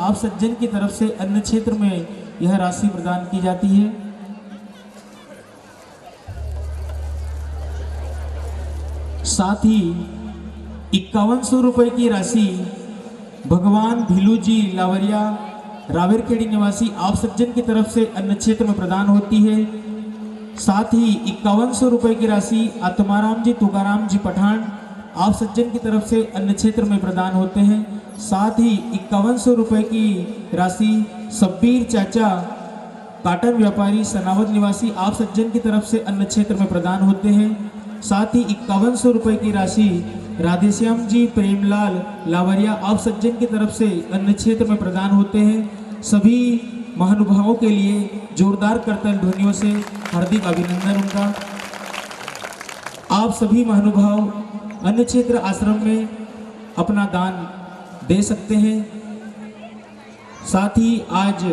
आप सज्जन की तरफ से अन्य क्षेत्र में यह राशि प्रदान की जाती है। साथ ही 5100 रुपये की राशि भगवान भिलू जी लावरिया रावेरखेड़ी निवासी आप सज्जन की तरफ से अन्य क्षेत्र में प्रदान होती है। साथ ही 5100 रुपये की राशि आत्माराम जी तुकाराम जी पठान आप सज्जन की तरफ से अन्य क्षेत्र में प्रदान होते हैं। साथ ही 5100 रुपये की राशि सब्बीर चाचा काटन व्यापारी सनावद निवासी आप सज्जन की तरफ से अन्य क्षेत्र में प्रदान होते हैं। साथ ही 5100 रुपये की राशि राधेश्याम जी प्रेमलाल लावरिया आप सज्जन की तरफ से अन्य क्षेत्र में प्रदान होते हैं। सभी महानुभावों के लिए जोरदार करतल ध्वनियों से हार्दिक अभिनंदन उनका। आप सभी महानुभाव अन्य क्षेत्र आश्रम में अपना दान दे सकते हैं। साथ ही आज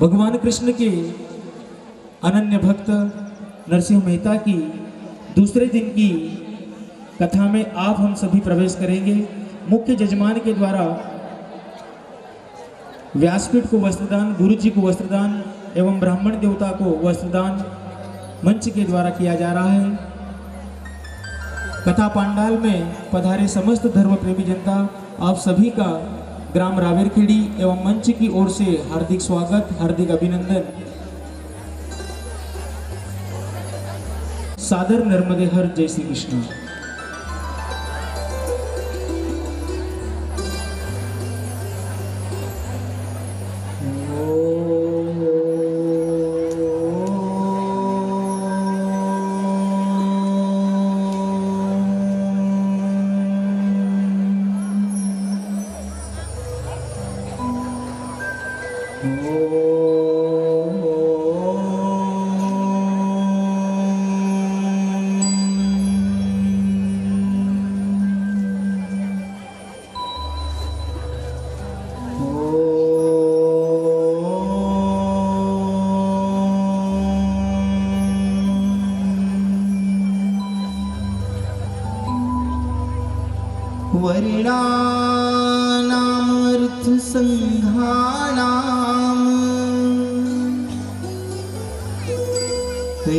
भगवान कृष्ण के अनन्य भक्त नरसिंह मेहता की दूसरे दिन की कथा में आप हम सभी प्रवेश करेंगे। मुख्य जजमान के द्वारा व्यासपीठ को वस्त्रदान, गुरु जी को वस्त्रदान एवं ब्राह्मण देवता को वस्त्रदान मंच के द्वारा किया जा रहा है। कथा पांडाल में पधारे समस्त धर्म प्रेमी जनता आप सभी का ग्राम रावेरखेड़ी एवं मंच की ओर से हार्दिक स्वागत, हार्दिक अभिनंदन। सादर नर्मदे हर। जय श्री कृष्ण। वर्णानामर्थ संघानाम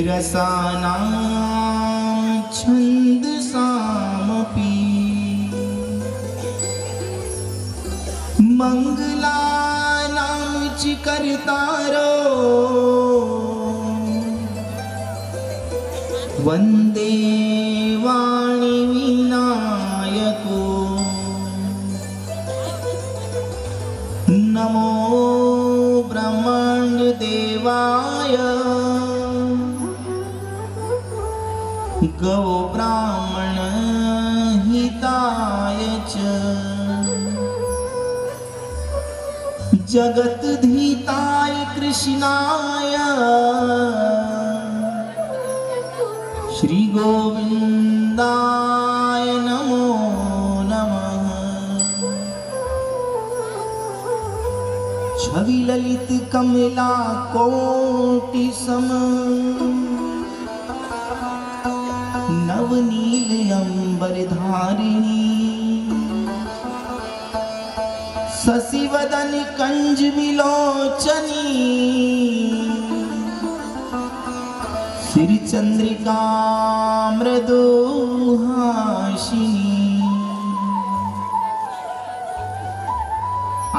रसानां छन्दसामपि मंगलानां च कर्तारो वन्दे वाणी विनायको नमो ब्रह्मांड देवाय गो ब्राह्मण हिताय च जगत धीताय कृष्णाय श्री गोविंदाय नमो नमः। छवि ललित कमला कोटि सम नवनील अंबर धारिणी शशिवदन कंज विलोचनी श्री चंद्रिका मृदुहासिनी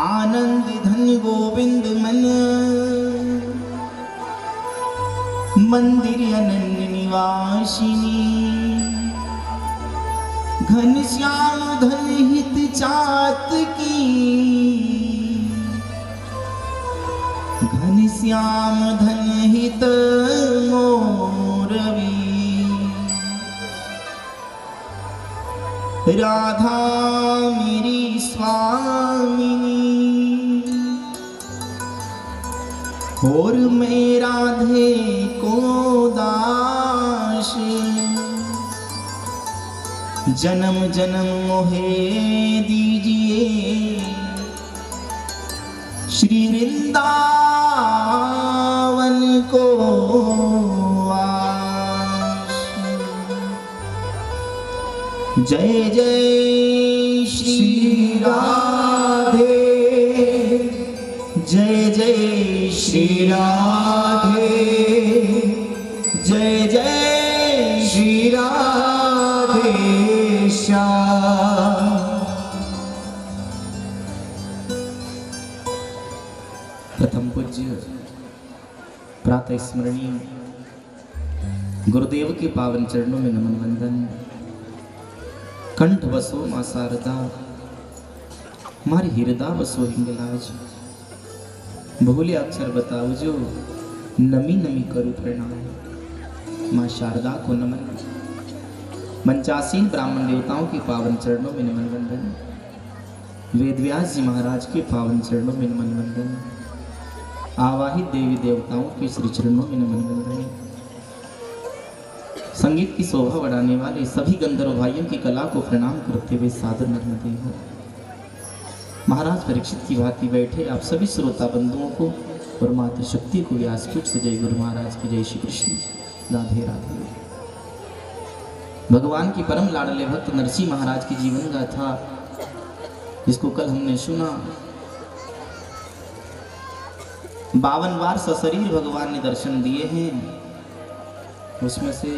आनंद धन गोविंद मन मंदिर अनन्य निवासिनी घनश्याम धन हित चात की घनश्याम धन हित मोरवी राधा मेरी स्वामिनी और मैं राधे को दास जन्म जन्म मोहे दीजिए श्री वृंदावन को वास। जय जय श्री राधे जय जय श्री राधे, जय जय श्री राधे श्याम। प्रथम पूज्य प्रातः स्मरणीय गुरुदेव के पावन चरणों में नमन वंदन। कंठ बसो मां शारदा, मारी हृदय बसो हिंगलाज। भूले अक्षर बताओ जो, नमी नमी करूं प्रणाम। मां शारदा को नमन। मंचासीन ब्राह्मण देवताओं के पावन चरणों में नमन वंदन। वेदव्यास जी महाराज के पावन चरणों में नमन वंदन। आवाहित देवी देवताओं के श्री चरणों में नमन वंदन। संगीत की शोभा बढ़ाने वाले सभी गंधर्व भाइयों की कला को प्रणाम करते हुए सादर नमन हो। महाराज परीक्षित की भांति बैठे आप सभी श्रोता बंधुओं को और मातृ शक्ति को व्यासपीठ से जय गुरु महाराज की जय श्री कृष्ण राधे राधे। भगवान की परम लाडले भक्त नरसिंह महाराज की जीवन गाथा, जिसको कल हमने सुना। 52 बार सशरीर भगवान ने दर्शन दिए हैं। उसमें से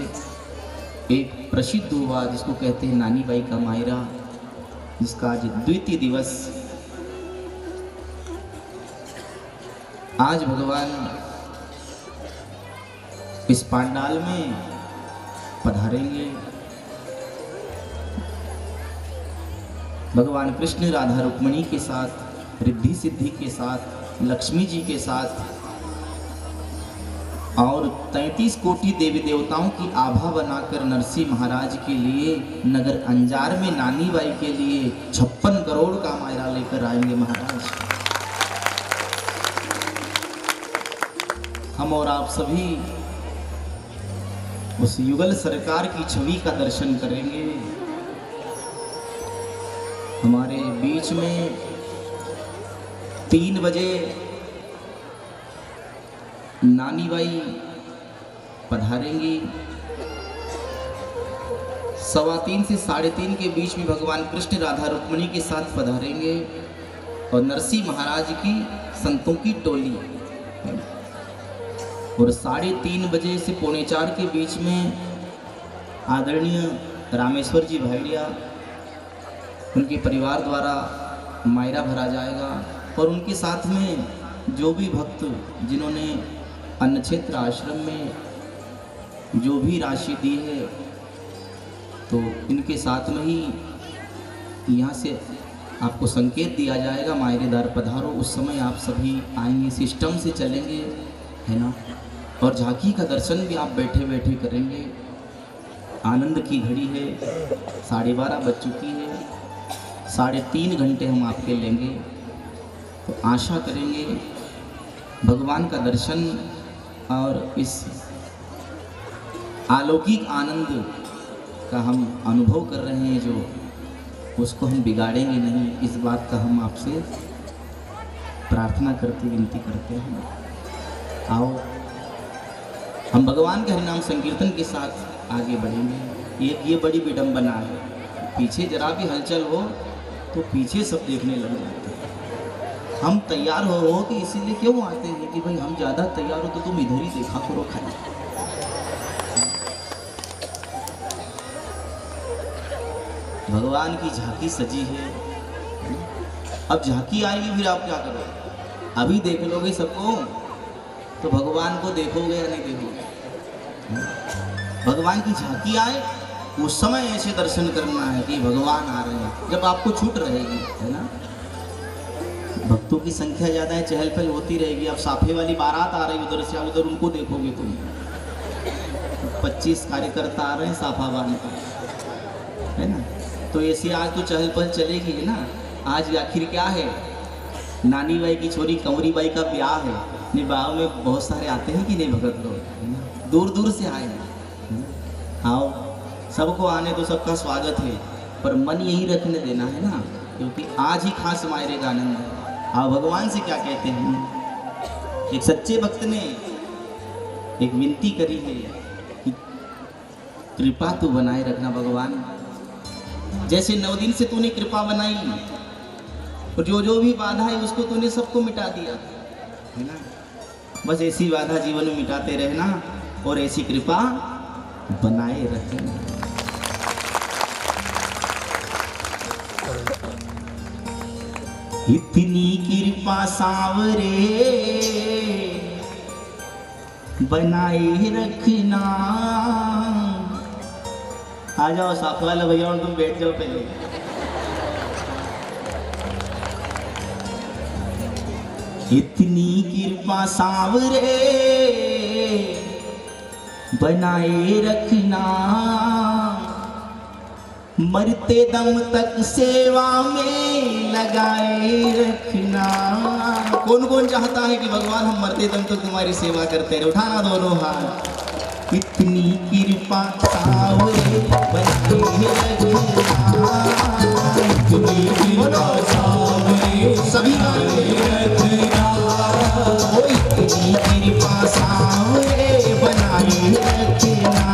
एक प्रसिद्ध हुआ जिसको कहते हैं नानी बाई का मायरा, जिसका आज द्वितीय दिवस। आज भगवान इस पांडाल में पधारेंगे। भगवान कृष्ण राधा रुक्मिणी के साथ, रिद्धि सिद्धि के साथ, लक्ष्मी जी के साथ और 33 कोटि देवी देवताओं की आभा बनाकर नरसिंह महाराज के लिए नगर अंजार में नानी बाई के लिए 56 करोड़ का मायरा लेकर आएंगे महाराज। हम और आप सभी उस युगल सरकार की छवि का दर्शन करेंगे। हमारे बीच में 3 बजे नानी बाई पधारेंगी। 3:15 से 3:30 के बीच में भगवान कृष्ण राधा रुक्मिणी के साथ पधारेंगे और नरसिंह महाराज की संतों की टोली। और 3:30 बजे से 3:45 के बीच में आदरणीय रामेश्वर जी भाईडिया, उनके परिवार द्वारा मायरा भरा जाएगा। और उनके साथ में जो भी भक्त जिन्होंने अन्न क्षेत्र आश्रम में जो भी राशि दी है, तो इनके साथ में ही यहाँ से आपको संकेत दिया जाएगा मायरेदार पधारो। उस समय आप सभी आएंगे, सिस्टम से चलेंगे, है ना। और झांकी का दर्शन भी आप बैठे बैठे करेंगे। आनंद की घड़ी है, 12:30 बज चुकी है। 3.5 घंटे हम आपके लेंगे। तो आशा करेंगे भगवान का दर्शन और इस अलौकिक आनंद का हम अनुभव कर रहे हैं, जो उसको हम बिगाड़ेंगे नहीं। इस बात का हम आपसे प्रार्थना करते, विनती करते हैं। आओ हम भगवान के हरिनाम संकीर्तन के साथ आगे बढ़ेंगे। ये बड़ी विडंबना है। पीछे जरा भी हलचल हो तो पीछे सब देखने लग जाते हैं। हम तैयार हो कि इसीलिए क्यों आते हैं कि भाई हम ज़्यादा तैयार हो तो तुम इधर ही देखा करो खाली। भगवान की झांकी सजी है। अब झांकी आएगी, फिर आप क्या करोगे? अभी देख लोगे सबको तो भगवान को देखोगे या नहीं देखोगे? भगवान की झांकी आए उस समय ऐसे दर्शन करना है कि भगवान आ रहे हैं, जब आपको छूट रहेगी, है ना। भक्तों की संख्या ज़्यादा है, चहल पहल होती रहेगी। अब साफे वाली बारात आ रही उधर से, उधर उनको देखोगे तुम। 25 कार्यकर्ता आ रहे हैं साफा बांध कर, है ना। तो ऐसे आज तो चहल पहल चलेगी, है ना। आज आखिर क्या है, नानी बाई की छोरी कंवरी बाई का ब्याह है। निभाव में बहुत सारे आते हैं कि नहीं भगत लोग, दूर दूर से आए हैं। आओ, सबको आने तो सबका स्वागत है, पर मन यही रखने देना है ना, क्योंकि आज ही खास मायरे का आनंद है। आओ भगवान से क्या कहते हैं। एक सच्चे भक्त ने एक विनती करी है कि कृपा तू बनाए रखना भगवान। जैसे 9 दिन से तूने कृपा बनाई और जो जो भी बाधा है उसको तूने सबको मिटा दिया। है ना। बस ऐसी बाधा जीवन में मिटाते रहना और ऐसी कृपा बनाए रखना। इतनी कृपा सावरे बनाए रखना। आ जाओ साथ वाले भैया और तुम बैठ जाओ पहले। इतनी कृपा सावरे बनाए रखना, मरते दम तक सेवा में लगाए रखना। कौन कौन चाहता है कि भगवान हम मरते दम तक तुम्हारी सेवा करते रहे? उठाना दोनों हाथ। इतनी कृपा सावरे बनाए रखना, इतनी कृपा सावरे सभी रखना, इतनी कृपा सावरे बनाए रखना,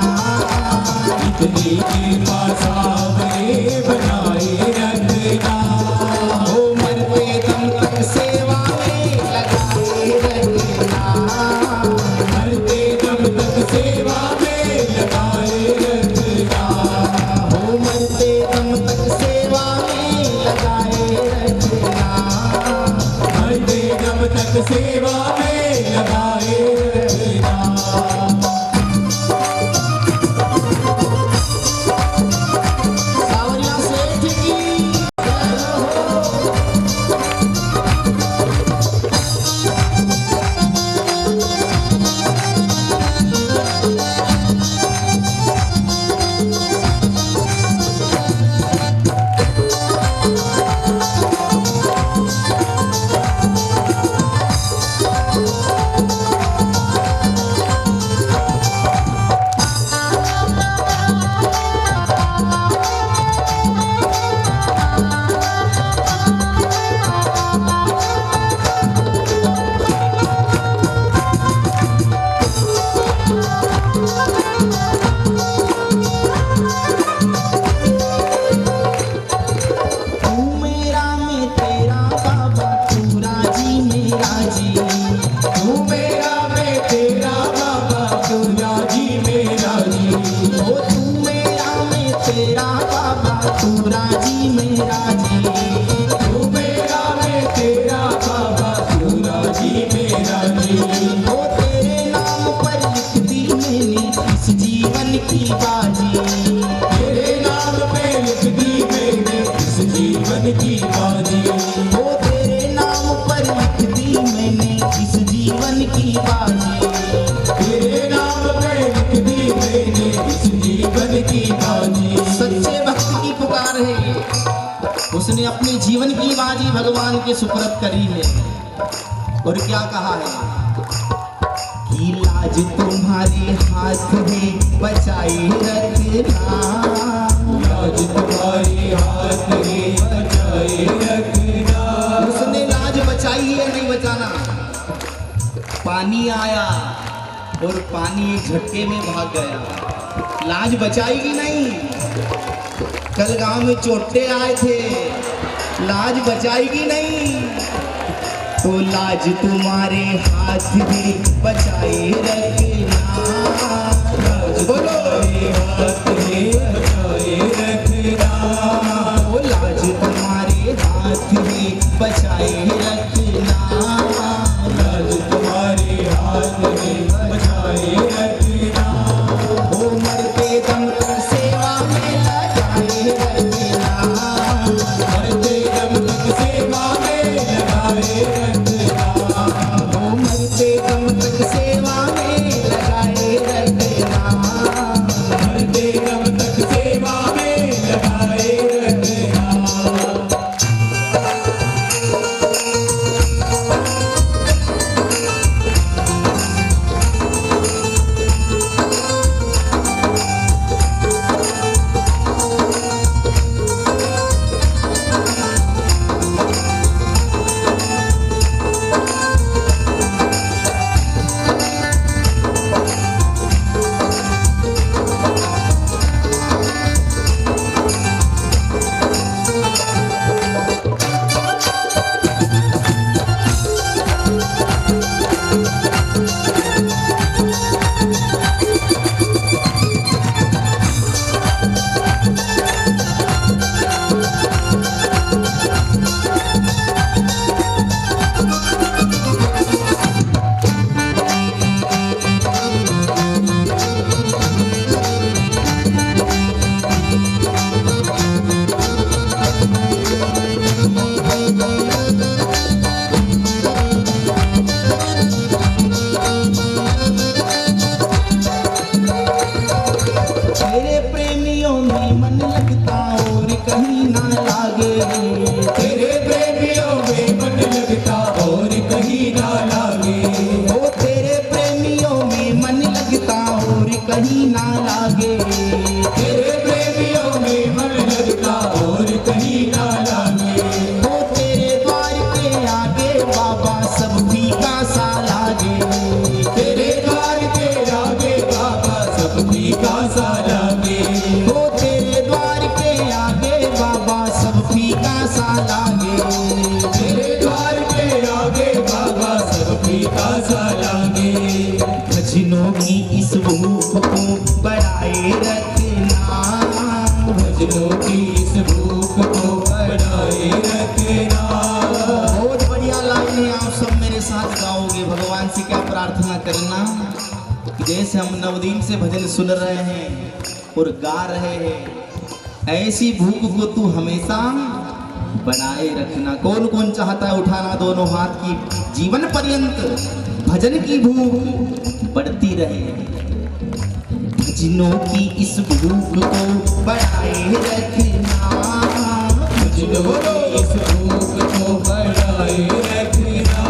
इतनी कृपा सावरे बनाए रखना। ओ मरते दम तक सेवा में लगाए रखना, मरते दम तक सेवा में लगाए रखना। ओ मरते दम तक सेवा में लगाए रखना, मरते दम तक सेवा में लगाए रखना। सावरिया सेठ की उसने अपने जीवन की बाजी भगवान के सुपुर्द करी है। और क्या कहा है कि लाज तुम्हारे हाथ में बचाए रखना, लाज तुम्हारे हाथ में बचाए रखना। उसने लाज बचाई है, नहीं बचाना। पानी आया और पानी एक झटके में भाग गया, लाज बचाएगी नहीं। कल गांव में चोटे आए थे, लाज बचाएगी नहीं। तो लाज तुम्हारे हाथ में बचाए रखना, लाज बोलो हाथ में बचाए रखना। वो लाज तुम्हारे हाथ में बचाए रखना, लाज तुम्हारे हाथ में बचाए रखना। वो मरते दम तक सेवा में लगाए रखना, मरते दम तक सेवा में लगाए रखना। वो मरते दम तक सेवा में लगाए रखना, मरते दम तक सेवा में लगाए रखना। जैसे हम नवदीन से भजन सुन रहे हैं और गा रहे हैं, ऐसी भूख को तू हमेशा बनाए रखना। कौन कौन चाहता है उठाना दोनों हाथ की, जीवन पर्यंत भजन की भूख बढ़ती रहे। भजनों की इस भूख को बढ़ाए रखना, भजनों की इस भूख को बढ़ाए रखना,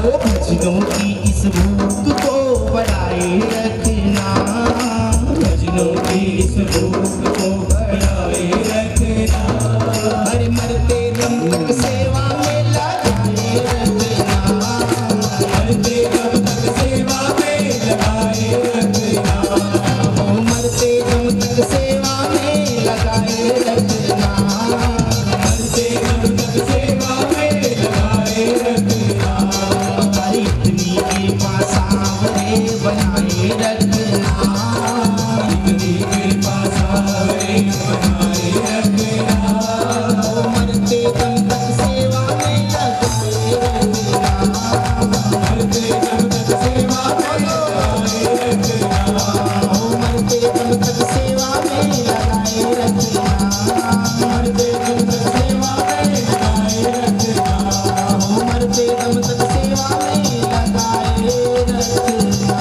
भजनों की इस भूख को बढ़ाए रखना, भजनों की इस भूख को बढ़ाए रखना। हर मरते दम तक सेवा में लगाए रखना, मरते दम तक सेवा में लगाए रखना, मरते दम तक सेवा में लगाए रखना, मरते दम तक सेवा में लगाए रखना। हर इतनी कृपा सावरे बनाए रखना, इतनी कृपा सावरे बनाए रखना, मरते दम तक सेवा में लगाए रखना, मरते दम तक सेवा में लगाए रखना, मरते दम तक सेवा में लगाए रखना, मरते दम तक सेवा में लगाए रखना, मरते दम तक सेवा में लगाए रखना।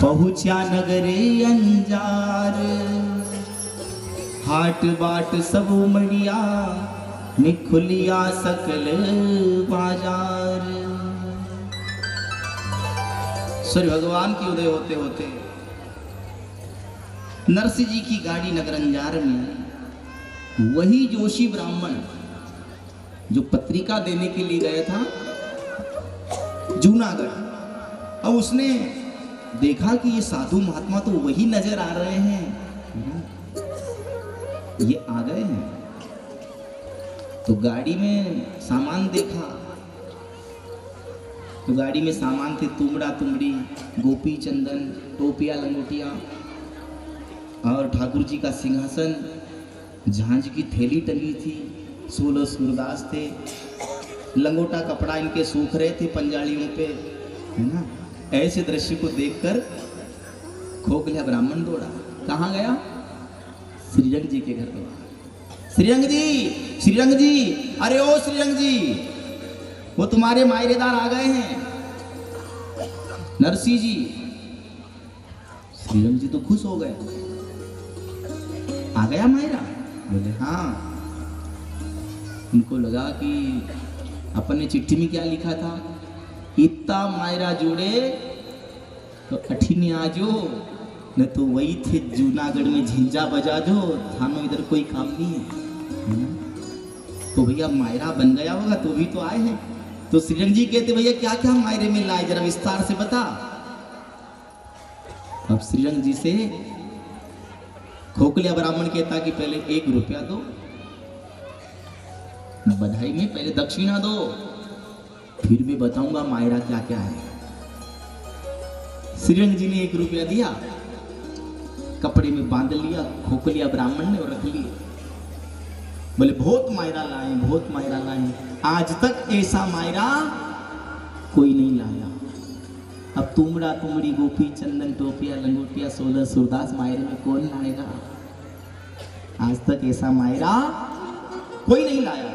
पहुँचा नगरे अंजार, हाट बाट सब उमड़िया, निखुलिया सकल बाजार। सूर्य भगवान की उदय होते होते नरसिंह जी की गाड़ी नगर अंजार में वही जोशी ब्राह्मण जो पत्रिका देने के लिए गया था जूनागढ़, अब उसने देखा कि ये साधु महात्मा तो वही नजर आ रहे हैं, ये आ गए हैं। तो गाड़ी में सामान देखा, तो गाड़ी में सामान थे तुमड़ा तुमड़ी, गोपी चंदन, टोपिया लंगोटिया और ठाकुर जी का सिंहासन, झांझ की थैली टंगी थी, 16 सूरदास थे, लंगोटा कपड़ा इनके सूख रहे थे पंजालियों पे, है ना। ऐसे दृश्य को देखकर खोखला ब्राह्मण दौड़ा। कहाँ गया? श्रीरंग जी के घर दौड़ा। श्रीरंग जी, श्रीरंग जी, अरे ओ श्रीरंग जी, वो तुम्हारे मायरेदार आ गए हैं, नरसिंह जी। श्रीरंग जी तो खुश हो गए, आ गया मायरा? बोले हाँ। उनको लगा कि अपन ने चिट्ठी में क्या लिखा था, इतना मायरा जुड़े तो कठिन आजो, न तो वही थे जूनागढ़ में झिंझा बजा जो, थानो इधर कोई काम नहीं है। तो भैया मायरा बन गया होगा तो भी तो आए हैं। तो श्रीरंग जी कहते भैया क्या क्या मायरे में लाए, जरा विस्तार से बता। अब श्रीरंग जी से खोखलिया ब्राह्मण कहता कि पहले 1 रुपया दो, बधाई में पहले दक्षिणा दो, फिर मैं बताऊंगा मायरा क्या क्या है। श्रीरंग जी ने 1 रुपया दिया, कपड़े में बांध लिया खोखलिया ब्राह्मण ने और रख लिया। बोले बहुत मायरा लाए, बहुत मायरा लाए, आज तक ऐसा मायरा कोई नहीं लाया। अब तुमड़ा तुमड़ी, गोपी चंदन, टोपिया लंगोटिया, 16 सूरदास मायरे में कौन लाएगा? आज तक ऐसा मायरा कोई नहीं लाया।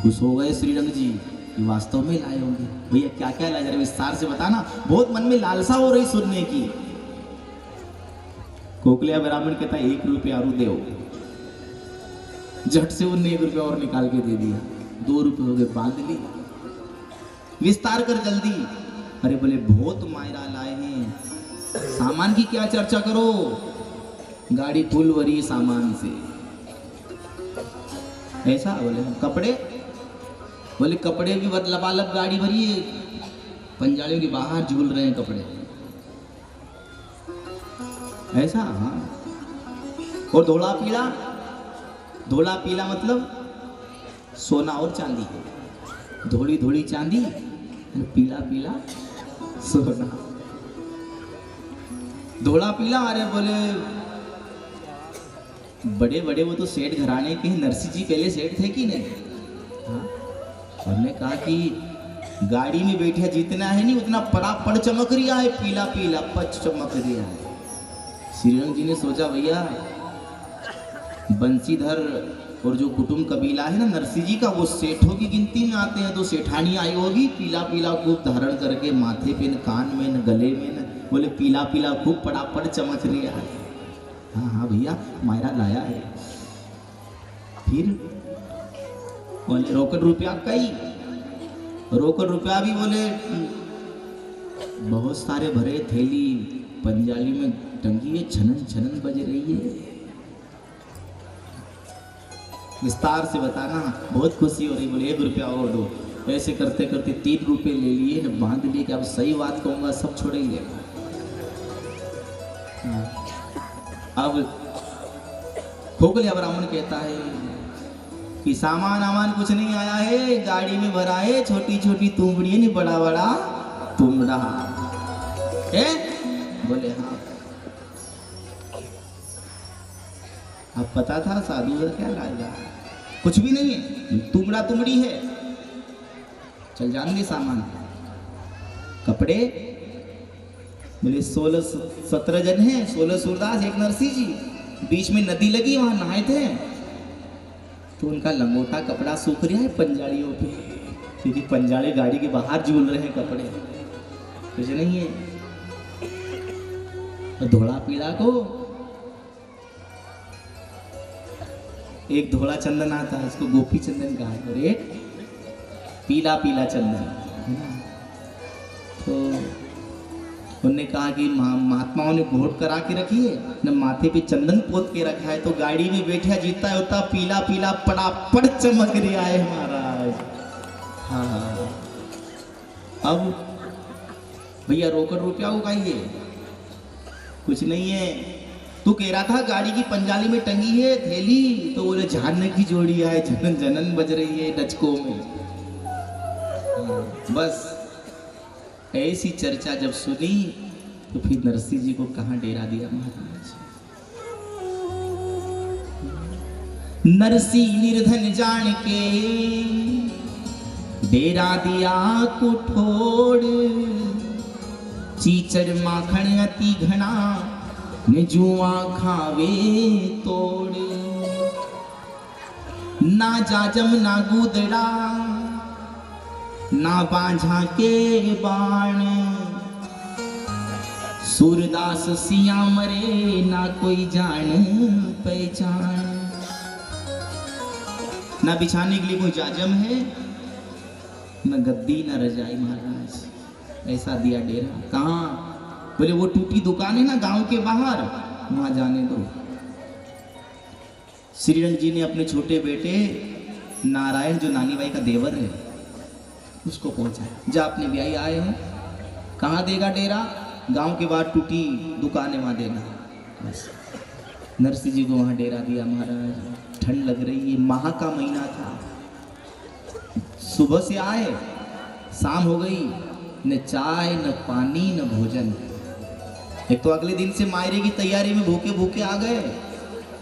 खुश हो गए श्रीरंग जी, वास्तव में लाए होंगे। भैया क्या क्या लाए, जरा विस्तार से बताना, बहुत मन में लालसा हो रही सुनने की। खोखलिया ब्राह्मण कहता 1 रुपया और दे। झट से उन्हें 1 रुपया और निकाल के दे दिया, 2 रुपये हो गए, बांध ली। विस्तार कर जल्दी। अरे बोले बहुत मायरा लाए हैं, सामान की क्या चर्चा करो, गाड़ी फुल भरी सामान से। ऐसा बोले कपड़े, बोले कपड़े भी लबालब गाड़ी भरी है, पंजालियों के बाहर झूल रहे हैं कपड़े। ऐसा हाँ। और धोला पीला, धोला पीला मतलब सोना और चांदी, धोली धोली चांदी, पीला पीला सोना। धोला पीला, अरे बोले बड़े बड़े वो तो सेठ घराने के, नरसिंह जी पहले सेठ थे कि नहीं? हाँ? हमने कहा कि गाड़ी में बैठे जितना है नहीं उतना पड़ा पड़ चमक रिया है, पीला पीला पच चमक रिया है। श्रीरंग जी ने सोचा भैया बंसीधर और जो कुटुंब कबीला है ना नरसिंह जी का, वो सेठों की गिनती में आते हैं, तो सेठानी आई होगी पीला पीला खूब धारण करके माथे पे न कान में न गले में न, बोले पीला पीला खूब पड़ा पड़ चमक रिया है। हाँ हाँ भैया मायरा लाया है। फिर बोले रोकड़ रुपया कई, रोकड़ रुपया भी बोले बहुत सारे भरे थैली पंजाली में टंगी है, छनन छनन बज रही है। विस्तार से बताना, बहुत खुशी हो रही। बोले 1 रुपया और दो। ऐसे करते करते 3 रुपये ले लिए न, बांध लिए कि अब सही बात कहूँगा सब छोड़ेंगे। अब खोखले ब्राह्मण कहता है कि सामान आमान कुछ नहीं आया है, गाड़ी में भरा है छोटी छोटी तुमड़ी है, बड़ा बड़ा तुमड़ा है। बोले हाँ। अब पता था साधु का क्या लाएगा, कुछ भी नहीं है, तुमड़ा तुमड़ी है। चल जाएंगे सामान, कपड़े। बोले 16-17 जन हैं, 16 सूरदास, एक नरसिंह जी। बीच में नदी लगी, वहां नहाए थे, तो उनका लंगोटा कपड़ा सूख रहा है पंजाड़ियों पे, क्योंकि पंजाड़ी गाड़ी के बाहर झूल रहे हैं कपड़े, कुछ नहीं है। तो धोड़ा पीला को एक धोड़ा चंदन आता है, इसको गोपी चंदन कहा है, और एक पीला पीला चंदन। तो उन्होंने कहा कि महात्माओं ने घोट करा के रखी है न, माथे पे चंदन पोत के रखा है, तो गाड़ी में बैठा जितना है उतना पीला पीला पड़ा पड़ चमक रहा है महाराज। हाँ अब भैया रोकड़ रुपया को कहिए, कुछ नहीं है। तू कह रहा था गाड़ी की पंजाली में टंगी है थैली, तो बोले जानने की जोड़ी है, जनन जनन बज रही है डचको में। बस ऐसी चर्चा जब सुनी तो फिर नरसिंह जी को कहाँ डेरा दिया महाराज। नरसिंह निर्धन जान के डेरा दिया कुठोड़, चीचड़ माखन अति घना जुआ खावे तोड़। ना जाजम ना गुदड़ा ना बांझा के बाण, सूरदास सिया मरे ना कोई जान पहचान। ना बिछाने के लिए कोई जाजम है, न गद्दी न रजाई महाराज, ऐसा दिया डेरा। कहाँ? बोले वो टूटी दुकान है ना गांव के बाहर, वहां जाने दो। श्रीरंग जी ने अपने छोटे बेटे नारायण, जो नानी बाई का देवर है, उसको पहुंचाया, जा अपने ब्याही आए हैं, कहाँ देगा डेरा? गांव के बाहर टूटी दुकान है, वहां देना। बस नरसिंह जी को वहां डेरा दिया महाराज। ठंड लग रही है, माह का महीना था। सुबह से आए, शाम हो गई, न चाय न पानी न भोजन। एक तो अगले दिन से मायरे की तैयारी में भूखे भूखे आ गए,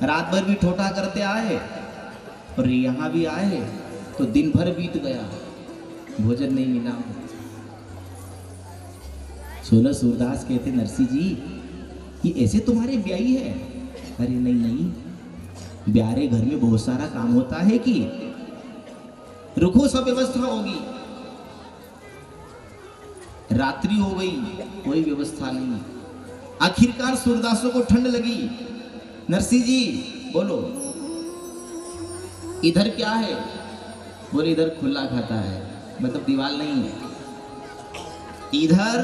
रात भर भी ठोठा करते आए, और यहाँ भी आए तो दिन भर बीत गया, भोजन नहीं मिला। 16 सूरदास कहते नरसिंह जी ये ऐसे तुम्हारे ब्याही है? अरे नहीं नहीं, ब्यारे घर में बहुत सारा काम होता है कि रुको, सब व्यवस्था होगी। रात्रि हो गई, कोई व्यवस्था नहीं। आखिरकार सूरदासों को ठंड लगी। नरसिंह जी बोलो इधर क्या है? बोले इधर खुला खाता है, मतलब दीवार नहीं है। इधर?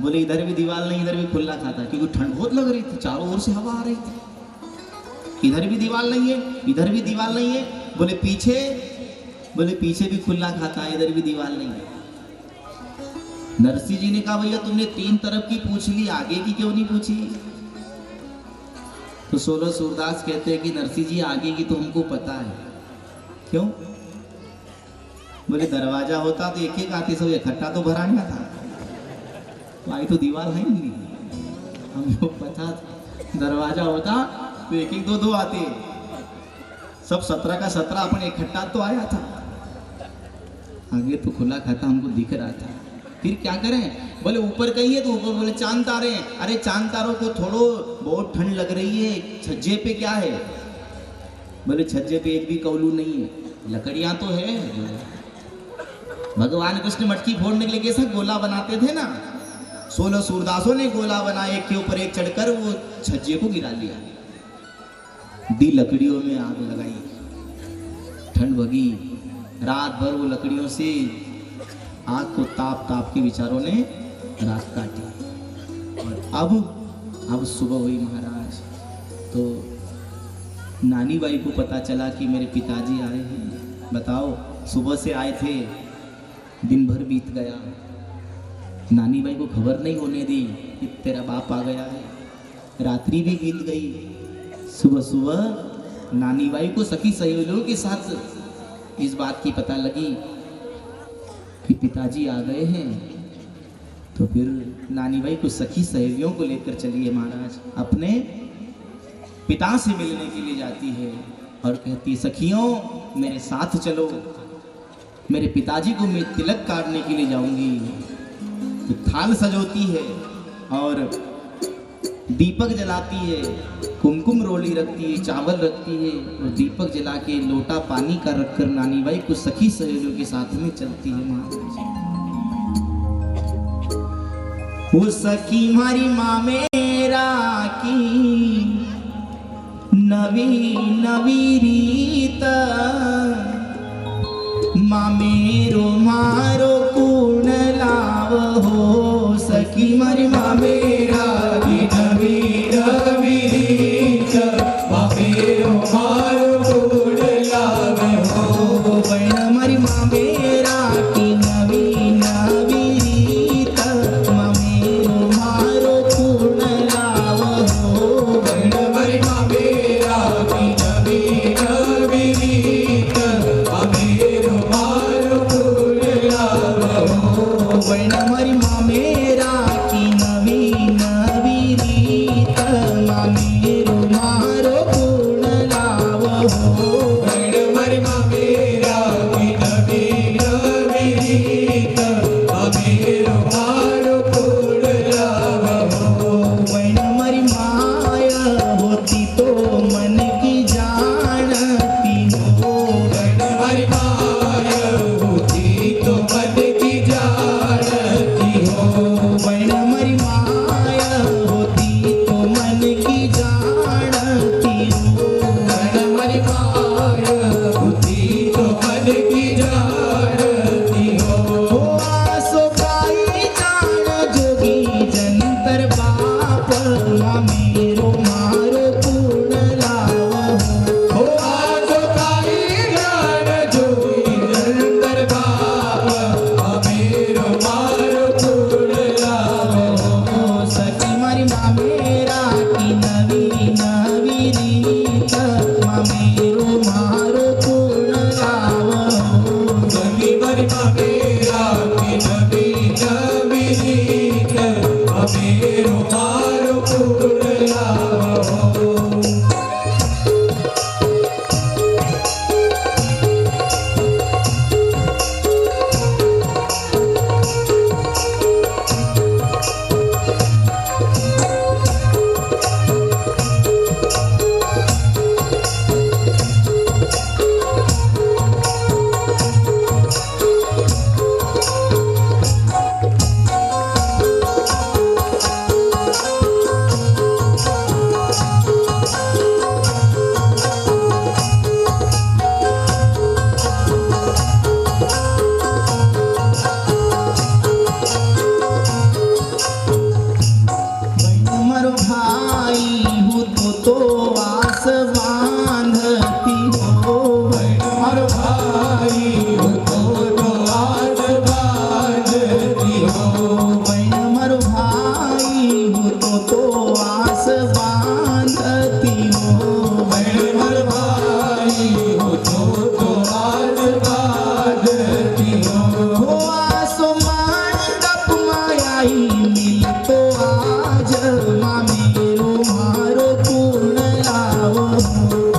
बोले इधर भी दीवार नहीं, इधर भी खुला खाता है, क्योंकि ठंड बहुत लग रही थी, चारों ओर से हवा आ रही थी। इधर भी दीवार नहीं है, इधर भी दीवार नहीं है। बोले पीछे? बोले पीछे भी खुला खाता है, इधर भी दीवार नहीं है। नरसिंह जी ने कहा भैया तुमने 3 तरफ की पूछ ली, आगे की क्यों नहीं पूछी? तो 16 सूरदास कहते हैं कि नरसिंह जी आगे की तो हमको पता है। क्यों? बोले दरवाजा होता तो एक एक आते, सब इकट्ठा तो भराना था, तो आई तो दीवार है नहीं, हमको पता था। दरवाजा होता तो एक एक 2-2 आते, सब 17 का 17 अपन इकट्ठा तो आया था। आगे तो खुला खाता हमको दिख रहा था। फिर क्या करें, बोले ऊपर कहिए तो ऊपर बोले चांद तारे। अरे चांद तारों को छोड़ो, बहुत ठंड लग रही है, छज्जे पे क्या है? बोले छज्जे पे एक भी कौलू नहीं है, लकड़ियां तो है। भगवान कृष्ण मटकी फोड़ने के लिए कैसा गोला बनाते थे ना, 16 सूरदासों ने गोला बना, एक के ऊपर एक चढ़कर वो छज्जे को गिरा लिया। दी लकड़ियों में आग लगाई, ठंड भगी, रात भर वो लकड़ियों से आग को ताप ताप के विचारों ने रात काटी। और अब सुबह हुई महाराज, तो नानी बाई को पता चला कि मेरे पिताजी आए हैं। बताओ, सुबह से आए थे, दिन भर बीत गया, नानी बाई को खबर नहीं होने दी कि तेरा बाप आ गया है। रात्रि भी बीत गई। सुबह सुबह नानी बाई को सखी सहेलियों के साथ इस बात की पता लगी कि पिताजी आ गए हैं। तो फिर नानी बाई को सखी सहेलियों को लेकर चलिए महाराज, अपने पिता से मिलने के लिए जाती है और कहती है, सखियों मेरे साथ चलो, मेरे पिताजी को मैं तिलक काटने के लिए जाऊंगी। तो थाल सजोती है और दीपक जलाती है, कुमकुम रोली रखती है, चावल रखती है और दीपक जला के लोटा पानी का रखकर नानी बाई को सखी सहेलियों के साथ में चलती है महाराज। वो सखी हमारी माँ मेरा की नवी नवी रीत, माँ मेरो मारो कुण लाव हो, सखी हमारी माँ मेरा की नवी नवी रीत, माँ मेरो मारो कुण लाव हो, बहन हमारी माँ मेरा की नवी नवी रीत, माँ मेरो मारो कुण लाव हो, बहन हमारी माँ मेरा की नवी नवी रीत, माँ मेरो मारो कुण लाव हो, बहन हमारी माँ मेरा की नवी नवी रीत, माँ मेरो मारो कुण लाव हो, बहन हमारी माँ मेरा की नवी नवी रीत, माँ मेरो मारो कुण लाव हो, बहन हमारी माया होती तो मन की जानती हो, बहन हमारी माया होती तो मन की जानती हो, बहन हमारी माया होती तो मन की जानती हो, बहन हमारी माया होती तो मन की जानती हो, आसो काई जान जोगी जंतर बाप, माँ मेरो मारो कुण लाव हो, आसो काई जान जोगी जंतर बाप, माँ मेरो मारो कुण लाव हो, सखी हमारी माँ मेरा की नवी नवी रीत, माँ मेरो मारो कुण लाव हो, सखी हमारी माँ मेरा की नवी नवी रीत, माँ मेरो मारो कुण लाव हो। मरो भाई हूँ तो आस बांधती हो, मरो भाई हूँ तो आस बांधती हो, मरो भाई हूँ तो आस बांधती हो, मरो भाई हूँ तो आस बांधती हो, आसो मंडप मायाई मिल तो आज, माँ मेरो मारो कुण लाव हो,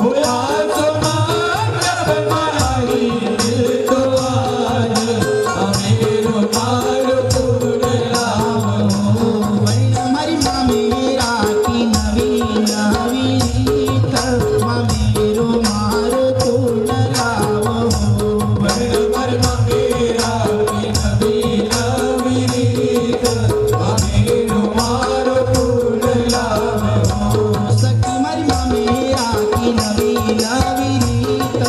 की नवी नवी रीत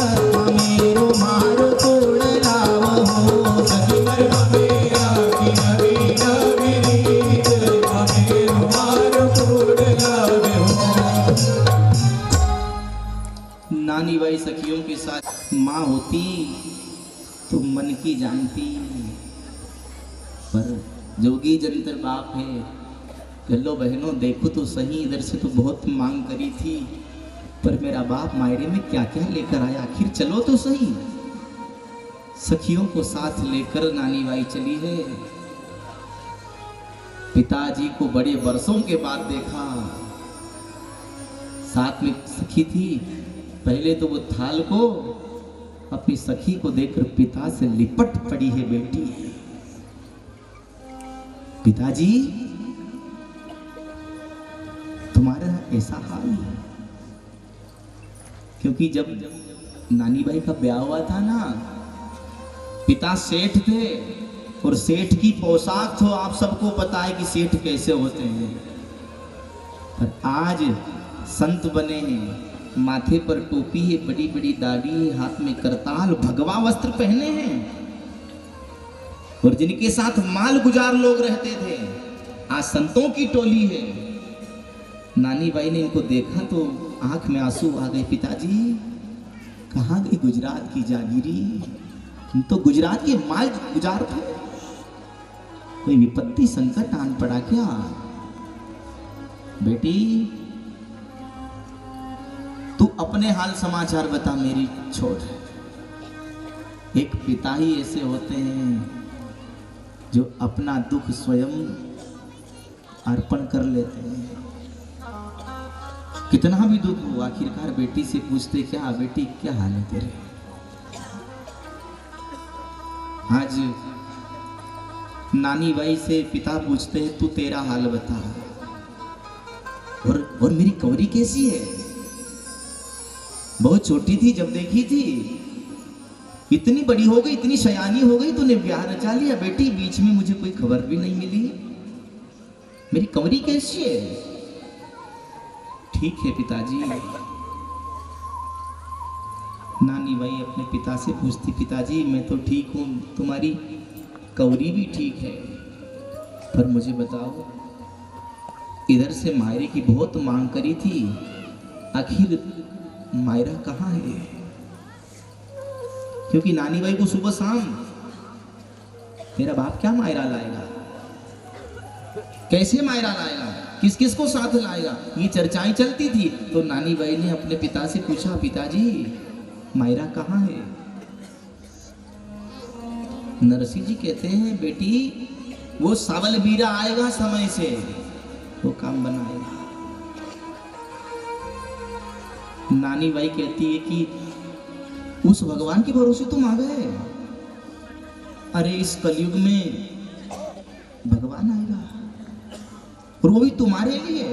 मेरो मारो तोड़ लाव हो सखी अरे मेरा की नवी नवी रीत मेरो मारो तोड़ लावे हो। नानी बाई सखियों के साथ माँ होती तो मन की जानती, पर जोगी जंतर बाप है। चलो बहनों देखो तो सही, इधर से तो बहुत मांग करी थी, पर मेरा बाप मायरे में क्या क्या लेकर आया, आखिर चलो तो सही। सखियों को साथ लेकर नानी बाई चली है। पिताजी को बड़े बरसों के बाद देखा, साथ में सखी थी। पहले तो वो थाल को अपनी सखी को देखकर पिता से लिपट पड़ी है बेटी। पिताजी तुम्हारा ऐसा हाल है, क्योंकि जब नानी बाई का ब्याह हुआ था ना, पिता सेठ थे और सेठ की पोशाक तो आप सबको पता है कि सेठ कैसे होते हैं। पर आज संत बने हैं, माथे पर टोपी है, बड़ी बड़ी दाढ़ी है, हाथ में करताल, भगवा वस्त्र पहने हैं, और जिनके साथ माल गुजार लोग रहते थे आज संतों की टोली है। नानी बाई ने इनको देखा तो आंख में आंसू आ गए। पिताजी कहाँ गई गुजरात की जागीरी, हम तो गुजरात के माल गुजार थे, कोई विपत्ति संकट आन पड़ा क्या? बेटी तू अपने हाल समाचार बता, मेरी छोड़। एक पिता ही ऐसे होते हैं जो अपना दुख स्वयं अर्पण कर लेते हैं। कितना भी दुख हो, आखिरकार बेटी से पूछते क्या, बेटी क्या हाल है तेरे? आज नानी बाई से पिता पूछते हैं तू तेरा हाल बता, और मेरी कवरी कैसी है? बहुत छोटी थी जब देखी थी, इतनी बड़ी हो गई, इतनी सयानी हो गई, तूने ब्याह रचा लिया। बेटी बीच में मुझे कोई खबर भी नहीं मिली, मेरी कवरी कैसी है? ठीक है पिताजी। नानी बाई अपने पिता से पूछती, पिताजी मैं तो ठीक हूँ, तुम्हारी कवरी भी ठीक है, पर मुझे बताओ, इधर से मायरे की बहुत मांग करी थी, आखिर मायरा कहाँ है? क्योंकि नानी बाई को सुबह शाम तेरा बाप क्या मायरा लाएगा, कैसे मायरा लाएगा, किस किस को साथ लाएगा, ये चर्चाएं चलती थी। तो नानी बाई ने अपने पिता से पूछा, पिताजी मायरा कहाँ है? नरसिंह जी कहते हैं बेटी वो सावल बीरा आएगा समय से, वो काम बनाएगा। नानी बाई कहती है कि उस भगवान के भरोसे तुम आ गए, अरे इस कलयुग में भगवान आएगा और वो भी तुम्हारे लिए,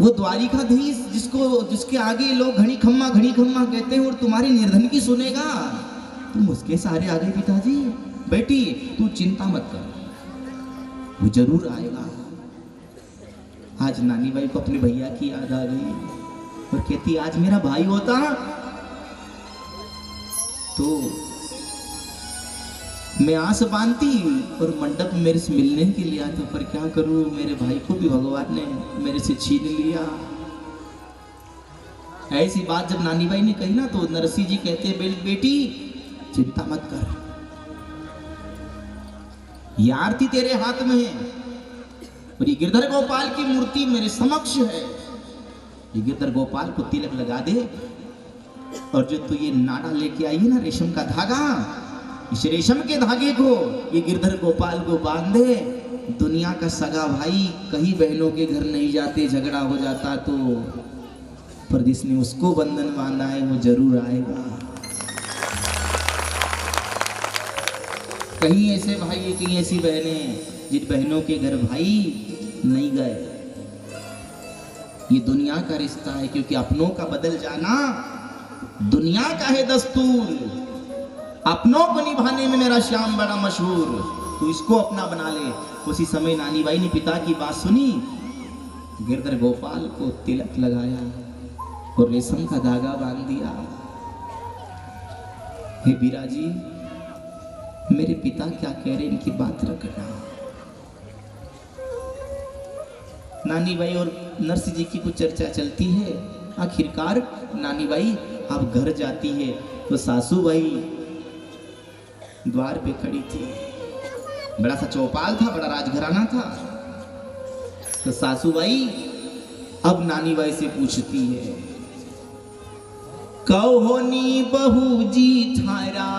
वो द्वारिकाधीश जिसके आगे लोग घड़ी खम्मा कहते हैं, और तुम्हारी निर्धन की सुनेगा, तुम उसके सहारे आ गए। पिताजी बेटी तू चिंता मत कर, वो जरूर आएगा। आज नानी बाई को अपने भैया की याद आ गई और कहती आज मेरा भाई होता तो मैं आस बांधती और मंडप मेरे से मिलने के लिए आता, पर क्या करूं, मेरे भाई को भी भगवान ने मेरे से छीन लिया। ऐसी बात जब नानी बाई ने कही ना, तो नरसिंह जी कहते हैं बेटी चिंता मत कर, ये आरती तेरे हाथ में है और ये गिरधर गोपाल की मूर्ति मेरे समक्ष है। ये गिरधर गोपाल को तिलक लगा दे, और जो तू ये नाड़ा लेके आई है ना, रेशम का धागा, इस रेशम के धागे को ये गिरधर गोपाल को बांध दे। दुनिया का सगा भाई कहीं बहनों के घर नहीं जाते, झगड़ा हो जाता तो, पर जिसने उसको बंधन बांधा है वो जरूर आएगा। कहीं ऐसे भाई है, कहीं ऐसी बहनें जिन बहनों के घर भाई नहीं गए। ये दुनिया का रिश्ता है, क्योंकि अपनों का बदल जाना दुनिया का है दस्तूर। अपनों को निभाने में मेरा श्याम बड़ा मशहूर, तो इसको अपना बना ले। उसी समय नानी बाई ने पिता की बात सुनी, गिरधर गोपाल को तिलक लगाया। और रेशम का धागा बांध दिया। हे बिराजी, मेरे पिता क्या कह रहे, इनकी बात रखना। नानी बाई और नरसिंह जी की कुछ चर्चा चलती है। आखिरकार नानी बाई अब घर जाती है तो सासू बाई द्वार पे खड़ी थी। बड़ा सा चौपाल था, बड़ा राजघराना था। तो सासू बाई अब नानी बाई से पूछती है, कहोनी बहू जी थारा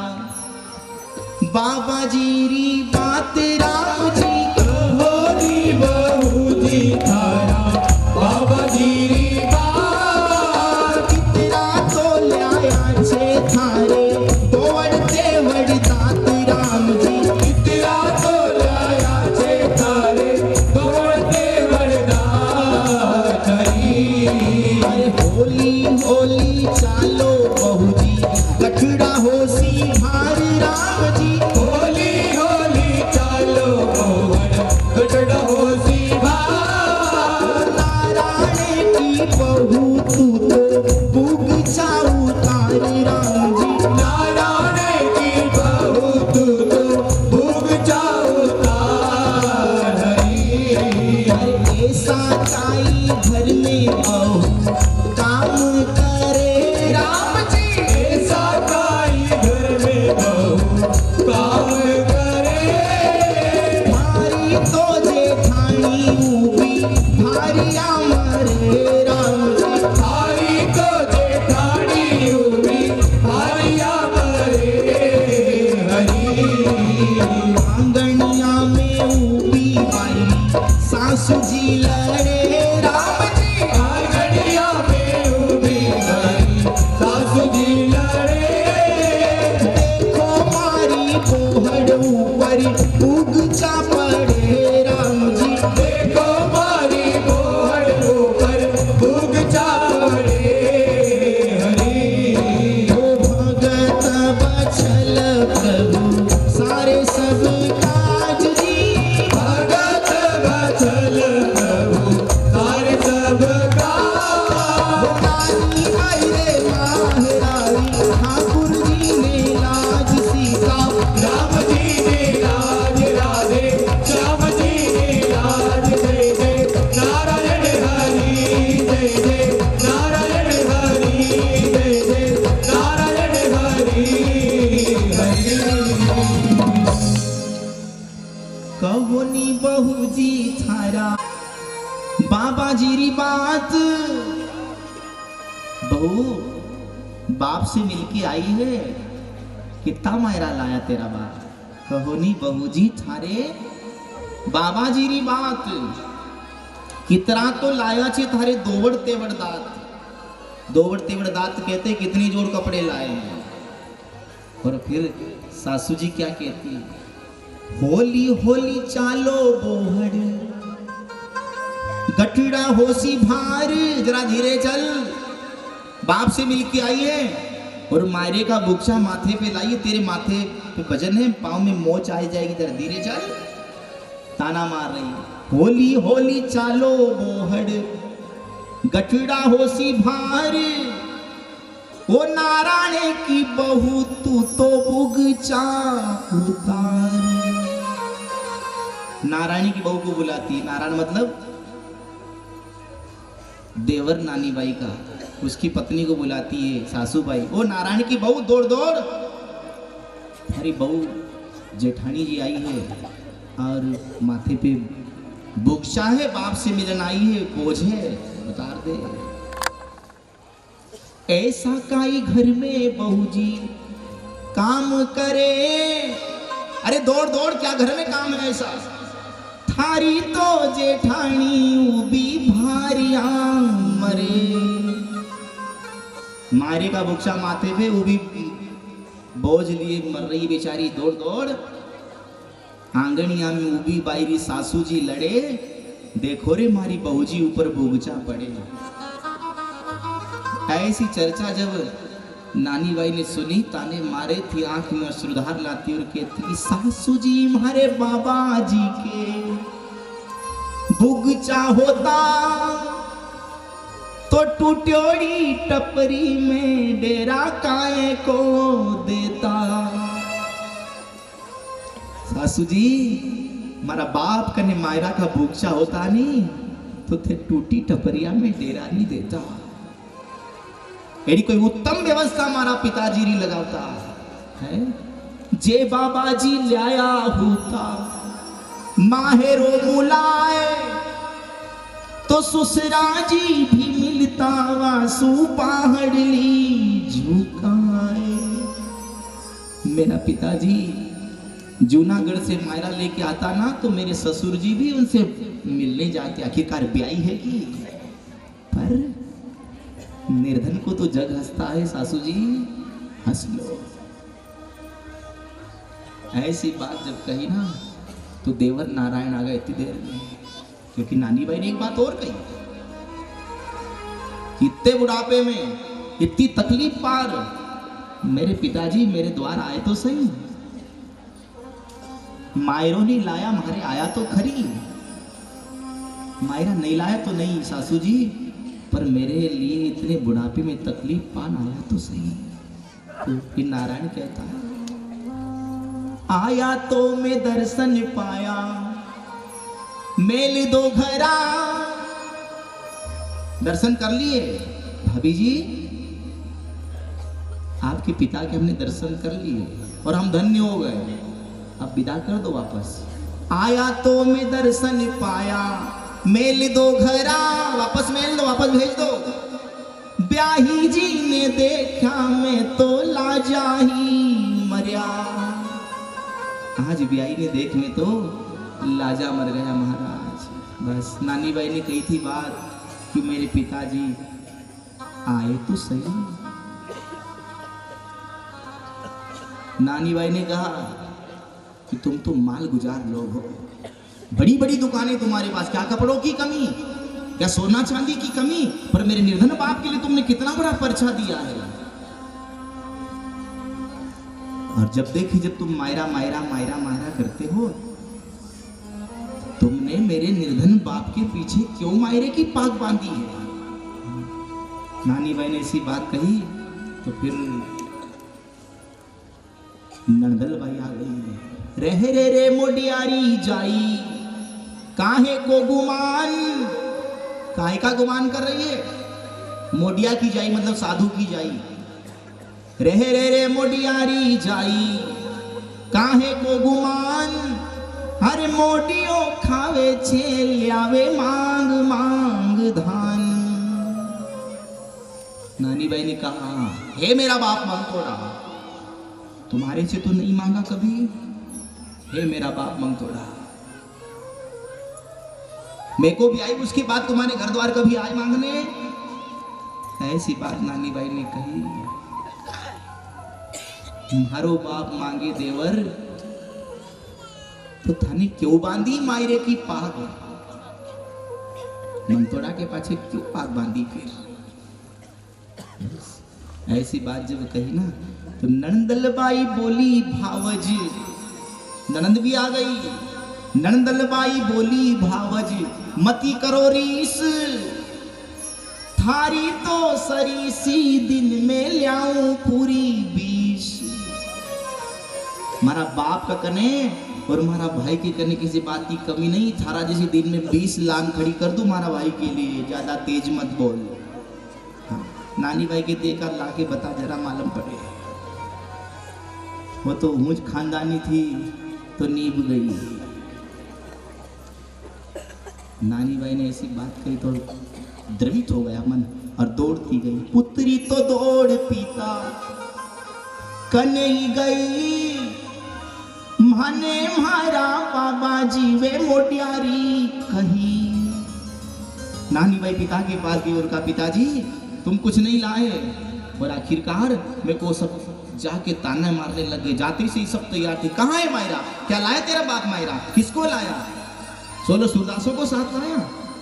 बाबा जीरी बात राम जी, कहोनी बहू जी थारा बाबा जीरी बात, कितना तो लाया छे थारे दौड़ते वड़दात राम जी, कितना तो लाया छे थारे दौड़ते वरदात हरी। अरे होली होली चालो बहू जी, गठड़ा होसी भार राम जी, होली होली चालो मोहन गठड़ा होसी भार, नारायण की बहू तू तो बुग चाऊ तार राम जी, नारायण की बहू तू तो भूग जाओ तार हरी। ऐसा ताई घर में बहू काम करे राम जी, ऐसा काई घर में बहू काम करे, भारी तो जेठानी ऊबी भारिया मरे राम जी, हारी को जेठानी हुई हारिया मरे हरी। आंगनिया में ऊबी बाई सासू जी लड़े राम जी, आंगनिया में उभी गई सासू जी लड़े, देखो मारी बोहड़ ऊपर उगचा पड़े राम जी, देखो मारी बोहड़ ऊपर भूग चावड़े हरी। ओ भगत बछल प्रभु सारे सब काज जी, भगत बचल प्रभु सारे सब का, नानी आई रे महारानी ठाकुर जी ने लाज सीता, राम जी ने लाज राधे, श्याम जी ने लाज जय जय, नारायण हरि जय जय, नारायण हरि जय जय, नारायण हरि हरि। कहोनी बहू जी थारा बाबा जी री बात, बहू बाप से मिलके आई है, कितना मायरा लाया तेरा बाप। कहोनी बहू जी थारे बाबा जी री बात, कितना तो लाया छे थारे दोवड़ तेवड़ दात। दोवड़ तेवड़ दात कहते कितनी जोड़ कपड़े लाए हैं। और फिर सासू जी क्या कहती है, होली होली चालो बोहड़ गठड़ा होसी भार, जरा धीरे चल, बाप से मिलके आई है और मायरे का बुक्सा माथे पे लाइए, तेरे माथे पे वजन है, पाँव में मोच आ जाएगी, जरा धीरे चल, ताना मार रही है। होली होली चालो बोहड़ गठड़ा होसी भार, वो नारायण की बहू तू तो बुगचा उतार। नारायणी की बहू को बुलाती है, नारायण मतलब देवर नानी बाई का, उसकी पत्नी को बुलाती है सासू बाई, ओ नारायण की बहू दौड़ दौड़, हरी बहू जेठानी जी आई है और माथे पे बुक्शा है, बाप से मिलन आई है, बोझ है, उतार दे। ऐसा काई घर में बहू जी काम करे, अरे दौड़ दौड़, क्या घर में काम है ऐसा, थारी तो जेठानी उबी भारिया मरे, मारे का बुक्शा माथे पे, उबी बोझ लिए मर रही बेचारी, दौड़ दौड़। आंगनिया में उबी बायरी सासू जी लड़े, देखो रे मारी बहू जी ऊपर बोगचा पड़े। ऐसी चर्चा जब नानी बाई ने सुनी, ताने मारे थी, आंख में अश्रुधार लाती और कहती, सासू जी हमारे बाबा जी के बुगचा होता तो तो टूट्योड़ी टपरी में डेरा काहे को देता। सासू जी मारा बाप कने मायरा का भूखा होता नहीं तो थे टूटी टपरिया में डेरा नहीं देता। एडी कोई उत्तम व्यवस्था मारा पिताजी री लगाता है। जे बाबा जी लाया होता माहेरो मुलाए तो ससुरा जी भी मिलता वासु पहाड़ली झुकाए। मेरा पिताजी जूनागढ़ से मायरा लेके आता ना तो मेरे ससुर जी भी उनसे मिलने जाते, आखिरकार ब्याई है कि। पर निर्धन को तो जग हंसता है सासू जी, हंस लो। ऐसी बात जब कही ना तो देवर नारायण आ गए इतनी देर में, क्योंकि नानी बाई ने एक बात और कही, इतने बुढ़ापे में इतनी तकलीफ पार मेरे पिताजी मेरे द्वार आए तो सही। मायरों ने लाया मारे आया तो खरी, मायरा नहीं लाया तो नहीं सासू जी, पर मेरे लिए इतने बुढ़ापे में तकलीफ पान आया तो सही। तो नारायण कहता है आया तो मैं दर्शन पाया मेल दो घरा। दर्शन कर लिए भाभी जी, आपके पिता के हमने दर्शन कर लिए और हम धन्य हो गए, अब विदा कर दो वापस। आया तो मैं दर्शन पाया मेल दो घरा, वापस मेल दो, वापस भेज दो। ब्याही जी ने देखा मैं तो लाजाही मरिया। आज ब्याही ने देख में तो लाजा मर गया महाराज। बस नानी बाई ने कही थी बात कि मेरे पिताजी आए तो सही। नानी बाई ने कहा कि तुम तो माल गुजार लोग हो, बड़ी बड़ी दुकानें तुम्हारे पास, क्या कपड़ों की कमी, क्या सोना चांदी की कमी, पर मेरे निर्धन बाप के लिए तुमने कितना बड़ा पर्चा दिया है। और जब देखे जब तुम मायरा मायरा मायरा मायरा करते हो, तुमने मेरे निर्धन बाप के पीछे क्यों मायरे की पाक बांधी है। नानी बाई ने ऐसी बात कही तो फिर नंदल बाई आ गई। रह रे मोडियारी जाई काहे को गुमान, काहे का गुमान कर रही है। मोडिया की जाई मतलब साधु की जाई। रह रे मोडियारी जाई काहे को गुमान, हर मोडियो खावे छे ल्यावे मांग मांग धान। नानी बाई ने कहा हे मेरा बाप मंगतोड़ा, तुम्हारे से तो नहीं मांगा कभी, हे मेरा बाप मंगतोड़ा, मेरे को भी आई उसके बाद तुम्हारे घर द्वार कभी आए मांगने। ऐसी बात नानी बाई ने कही। तुम्हारो बाप मांगे देवर तो थाने क्यों बांधी मायरे की पाग, मंगतोड़ा के पाछे क्यों पाग बांधी फिर। ऐसी बात जब कही ना तो नंदलबाई बोली भावज, ननंद भी आ गई। नंदलबाई बोली भावज मती करो रीस, थारी तो सरीसी दिन में ल्याऊं पूरी 20। मारा बाप का कने और मारा भाई के कने किसी बात की कमी नहीं, थारा जैसे दिन में 20 लान खड़ी कर दूं मारा भाई के लिए, ज्यादा तेज मत बोल। हाँ, नानी भाई के देखा लाके बता जरा मालूम पड़े। वो तो मुझ खानदानी थी तो नीब गई। नानी बाई ने ऐसी बात कही तो द्रवित हो गया मन और दौड़ती गई। पुत्री तो दौड़ पीता कने गई, माने मारा बाबा जीवे मोटियारी कही। नानी बाई पिता के पास गई, उनका पिताजी तुम कुछ नहीं लाए, और आखिरकार मेरे को सब जाके ताने मारने लगे। जाते से ही सब तैयार थे, कहाँ है मायरा, क्या लाया तेरा बाप मायरा, किसको लाया, 16 सूरदासों को साथ लाया।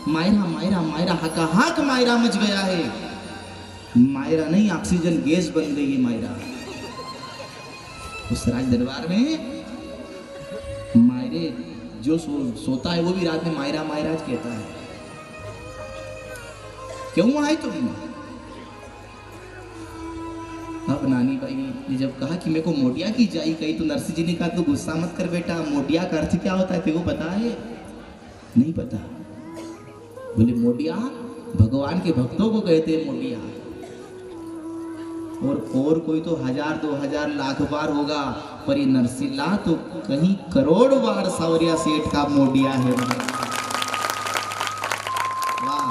मायरा मायरा मायरा हका हाक मायरा मच गया है। मायरा नहीं ऑक्सीजन गैस बन गई है मायरा। उस राज दरबार में मायरे जो सोता है वो भी रात में मायरा मायरा कहता है। क्यों आए तुम? अब नानी बाई ने जब कहा कि मेरे को मोडिया की जाई कही, तो नरसिंह जी ने कहा तो गुस्सा मत कर बेटा, मोडिया का अर्थ क्या होता है तेरे को पता है? नहीं पता। बोले मोडिया भगवान के भक्तों को कहते हैं मोडिया, और कोई तो 1000 2000 लाख बार होगा, पर ये नरसिल्ला तो कहीं करोड़ बार सावरिया सेठ का मोडिया है। वाह,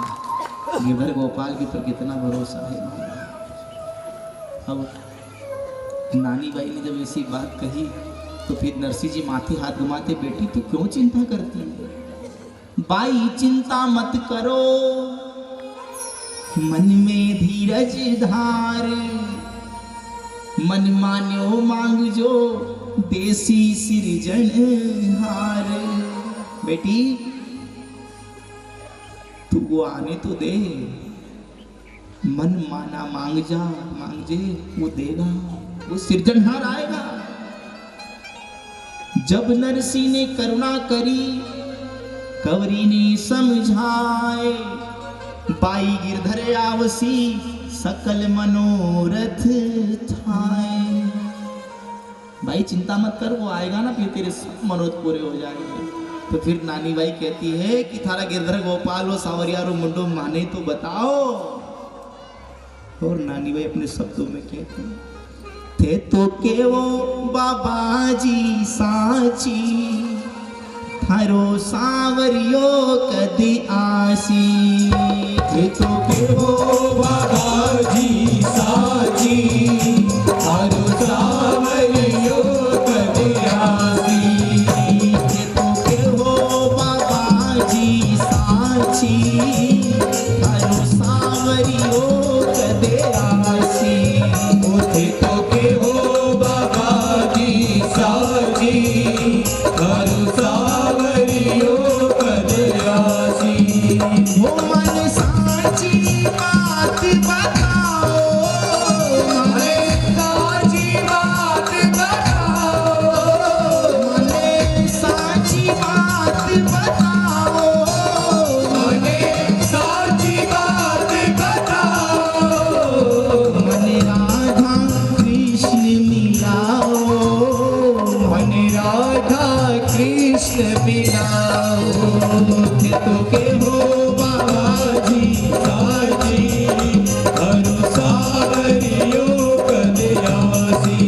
गिरधर गोपाल के ऊपर कितना भरोसा है। अब नानी बाई ने जब ऐसी बात कही तो फिर नरसिंह जी माथे हाथ घुमाते, बेटी तू क्यों चिंता करती है? बाई चिंता मत करो, मन में धीरज धार, मन मान्यो मांग जो देसी सिरजन हार। बेटी तू वो आने तो दे, मन माना मांग जे वो देगा, वो सिरजनहार आएगा। जब नरसिंह ने करुणा करी, कंवरी ने समझाए, बाई गिरधर आवसी सकल मनोरथ थाए। भाई चिंता मत कर, वो आएगा ना, फिर तेरे सब मनोरथ पूरे हो जाएंगे। तो फिर नानी बाई कहती है कि थारा गिरधर गोपाल वो सावरिया रो मुंडो माने तो बताओ। और नानी बाई अपने शब्दों में कहती थे तो के वो बाबा जी साची, थारो सावरियो कदी आसी। थे तो के वो बाबा जी साची, थारो सावरियो कदी आसी। थे तो के वो बाबा जी साची, थारो सावरियो कदे आसी। थे तो के वो बाबा जी साची, थारो सावरियो कदी आसी। वो मन साची बात बताओ, मने साची बात बताओ, मने साची बात बताओ, मने साची बात बताओ। मने राधा कृष्ण मिलाओ, मने राधा कृष्ण मिलाओ। थे तो के हो बाबा जी साची, हरु सावरियो कदे आसी।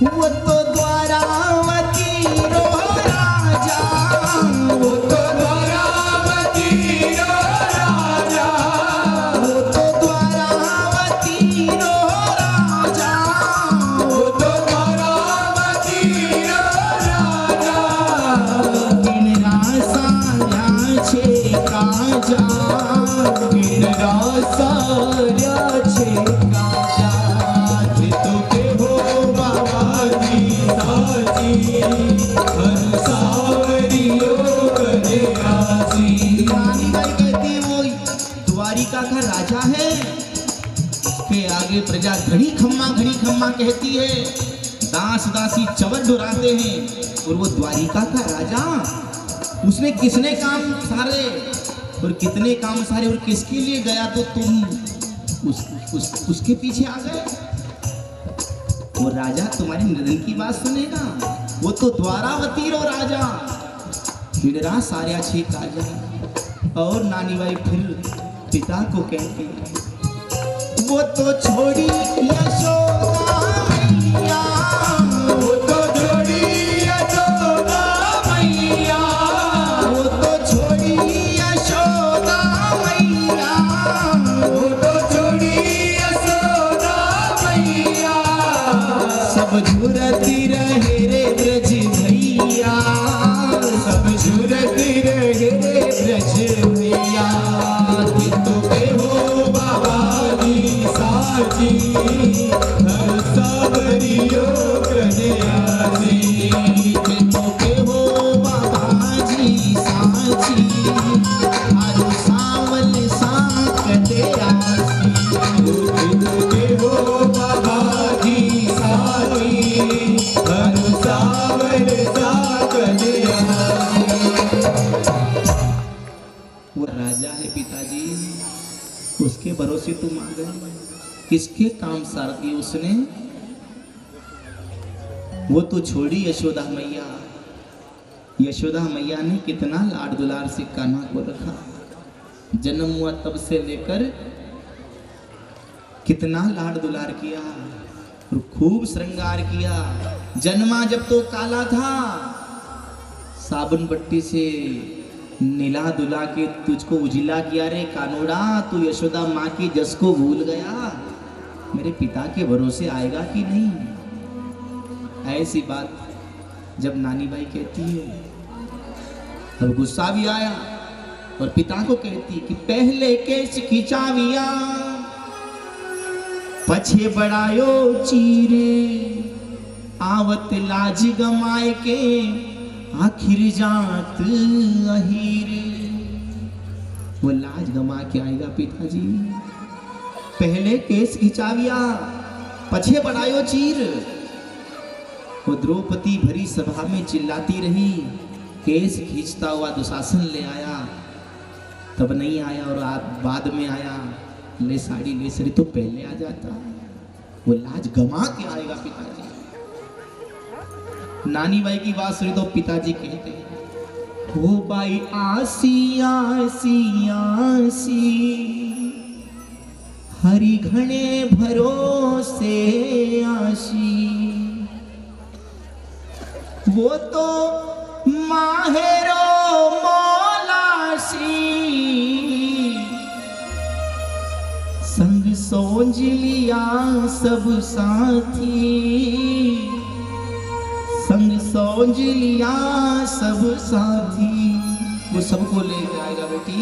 वो तो द्वारावती रो राजा, वो तो द्वारावती रो राजा, वो तो द्वारावती रो राजा, वो तो द्वारावती रो राजा। इन रासाया छे काजा, इन रासाया छे काजा। थे तो के हो बाबा जी साची, हर सावरियो कदे आसी। रानी बाई कहती वो द्वारिका का राजा है, उसके आगे प्रजा घड़ी खम्मा कहती है, दास दासी चवर डुराते हैं, और वो द्वारिका का राजा, उसने किसने काम सारे और कितने काम सारे और किसके लिए गया, तो तुम उसके पीछे आ गए। वो राजा तुम्हारे निधन की बात सुनेगा, वो तो द्वारावती रो राजा, हिडरा सार्या छे काजा। और नानी बाई फिर पिता को कहती है, वो तो छोड़ी यशोदा मैया, वो तो जोड़ी यशोदा मैया, वो तो छोड़ी यशोदा उसके भरोसे तुम आ गए। किसके काम सार दिए उसने? वो तो छोड़ी यशोदा मैया। यशोदा मैया ने कितना लाड दुलार से कान्हा को रखा। जन्म हुआ तब से लेकर कितना लाड दुलार किया और खूब श्रृंगार किया। जन्मा जब तो काला था, साबुन पट्टी से नीला दुला के तुझको उजिला किया। रे कानोड़ा, तू यशोदा माँ की जस को भूल गया, मेरे पिता के भरोसे आएगा कि नहीं? ऐसी बात जब नानी बाई कहती है तब गुस्सा भी आया और पिता को कहती कि पहले केस खिंचाविया पछे बढ़ायो चीरे, आवत लाज गमाए के आखिर जात अहीर। वो लाज गमा के आएगा पिताजी। पहले केस खिंचाविया पछे बढ़ायो चीर। वो द्रौपदी भरी सभा में चिल्लाती रही, केस खींचता हुआ दुशासन ले आया, तब नहीं आया और बाद में आया। ले साड़ी ले सरी तो पहले आ जाता। वो लाज गमा के आएगा पिताजी। नानी बाई की बात सुनी तो पिताजी कहते हैं, हो बाई आसी आसी आसी, हरि घने भरोसे आशी। वो तो माहेरो मौलासी, संग सोच लिया सब साथी, संग सोच लिया सब साथी। वो सबको लेकर आएगा बेटी।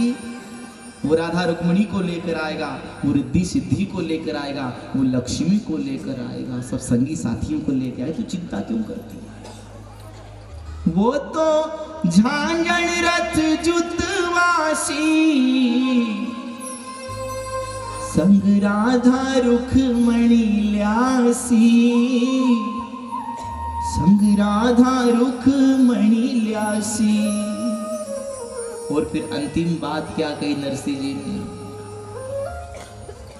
वो राधा रुक्मिणी को लेकर आएगा, वो रिद्धि सिद्धि को लेकर आएगा, वो लक्ष्मी को लेकर आएगा, सब संगी साथियों को लेकर आए। तो चिंता क्यों करती है? वो तो झांझण रथ जुतवासी, संग राधा रुक्मणी ल्यासी, संग राधा रुक्मणी ल्यासी। और फिर अंतिम बात क्या कही नरसिंह जी ने,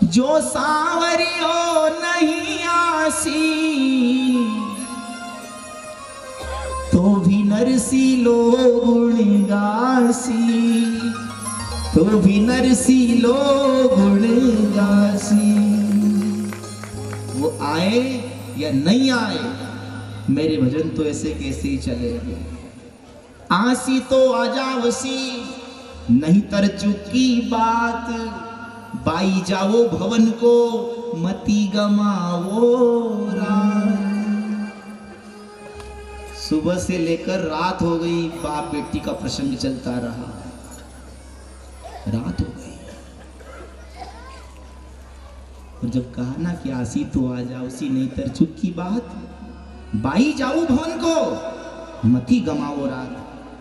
जो सांवरियो नहीं आसी, तो भी नरसी लो गुण गासी, तो भी नरसी लो गुण गासी। वो आए या नहीं आए, मेरे भजन तो ऐसे कैसे ही चलेंगे। आसी तो आजावसी, नहीं तर चुकी बात, बाई जाओ भवन को मती गमावो रात। सुबह से लेकर रात हो गई, बाप बेटी का प्रसंग चलता रहा। रात हो गई और जब कहा ना कि आसी तो आ जाओ, उसी नहीं तर चुप की बात, बाई जाओ भवन को मती गमाओ रात।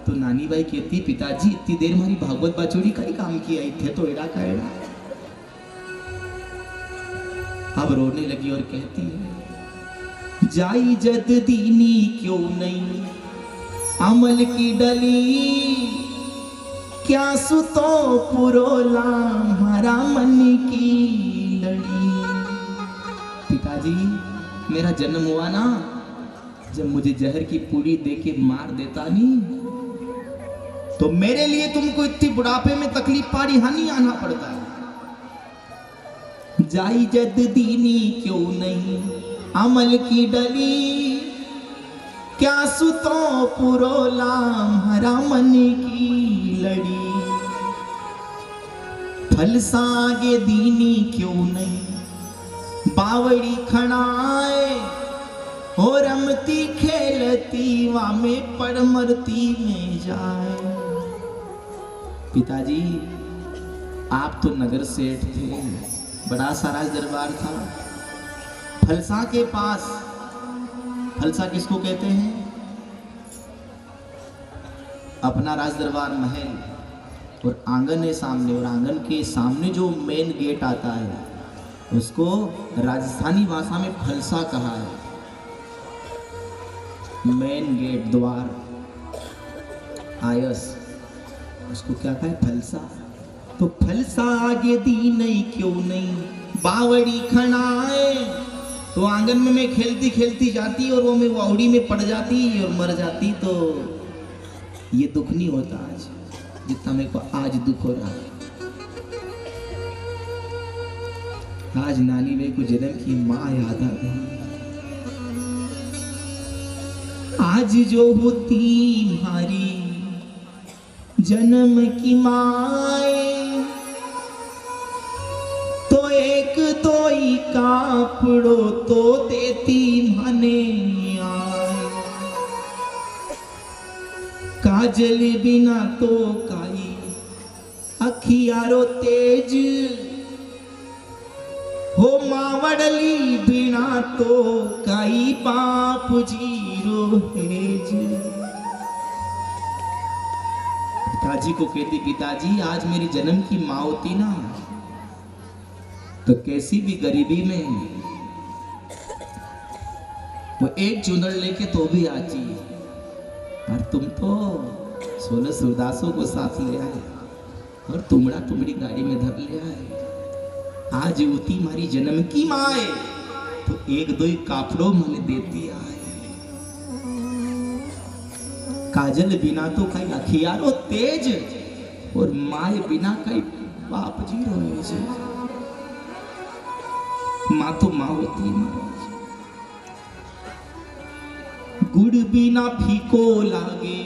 तो नानी बाई कहती, पिताजी इतनी देर हमारी भागवत बाचोड़ी का ही काम किया, थे तो एड़ा का एड़ा। अब रोने लगी और कहती है, जाई जद दीनी क्यों नहीं अमल की डली, क्या सुतो पुरोला हमारा मन की लड़ी। पिताजी मेरा जन्म हुआ ना, जब मुझे जहर की पूरी देके मार देता नहीं, तो मेरे लिए तुमको इतनी बुढ़ापे में तकलीफ पारी हानि आना पड़ता है। जाई जद दीनी क्यों नहीं अमल की डली, क्या सुतो पुरोला हरा मन की लड़ी। फल सागे दीनी क्यों नहीं बावड़ी खड़ाए, हो रमती खेलती वामे पड़मरती में जाए। पिताजी आप तो नगर सेठ थे, बड़ा सारा दरबार था। फलसा के पास, फलसा किसको कहते हैं? अपना राज दरबार महल, और आंगन है सामने, और आंगन के सामने जो मेन गेट आता है उसको राजस्थानी भाषा में फलसा कहा है। मेन गेट, द्वार, आयस, उसको क्या कहा है? फलसा। तो फल सा आगे दी नहीं क्यों नहीं बावड़ी खनाए। तो आंगन में मैं खेलती खेलती जाती और वो मैं वावड़ी में पड़ जाती और मर जाती। तो ये दुख नहीं होता आज जितना मेरे को आज दुख हो रहा है। आज नानी मेरे को जन्म की माँ याद आ गई। आज जो होती हमारी जन्म की माए तो एक दो ही कापड़ो तो देती मने आए। काजल बिना तो काई अखियारो तेज हो मावड़ली बिना तो काई बाप जीरो हेज। पिताजी को कहती पिताजी आज मेरी जन्म की माँ होती ना तो कैसी भी गरीबी में वो एक चुनर लेके तो भी आती। और तुम तो 16 सूरदासों को साथ ले आए और तुमड़ा तुमड़ी गाड़ी में धर ले आए। आज होती हमारी जन्म की माए तो एक दो ही कापड़ों मैंने देती आए। काजल बिना तो कई अखियारो तेज और माए बिना कई बाप जी रोज। माँ तो माँ होती है। गुड़ बिना फीको लागे